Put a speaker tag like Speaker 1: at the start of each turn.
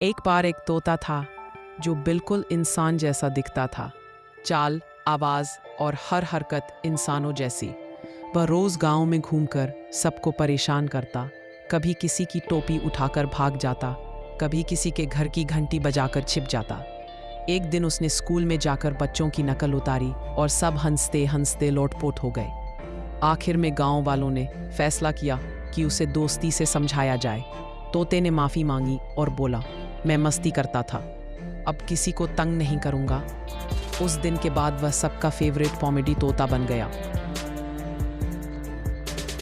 Speaker 1: एक बार एक तोता था जो बिल्कुल इंसान जैसा दिखता था। चाल, आवाज और हर हरकत इंसानों जैसी। वह रोज गांव में घूमकर सबको परेशान करता। कभी किसी की टोपी उठाकर भाग जाता, कभी किसी के घर की घंटी बजाकर छिप जाता। एक दिन उसने स्कूल में जाकर बच्चों की नकल उतारी और सब हंसते हंसते लोटपोट हो गए। आखिर में गांव वालों ने फैसला किया कि उसे दोस्ती से समझाया जाए। तोते ने माफी मांगी और बोला, मैं मस्ती करता था, अब किसी को तंग नहीं करूंगा। उस दिन के बाद वह सबका फेवरेट कॉमेडी तोता बन गया।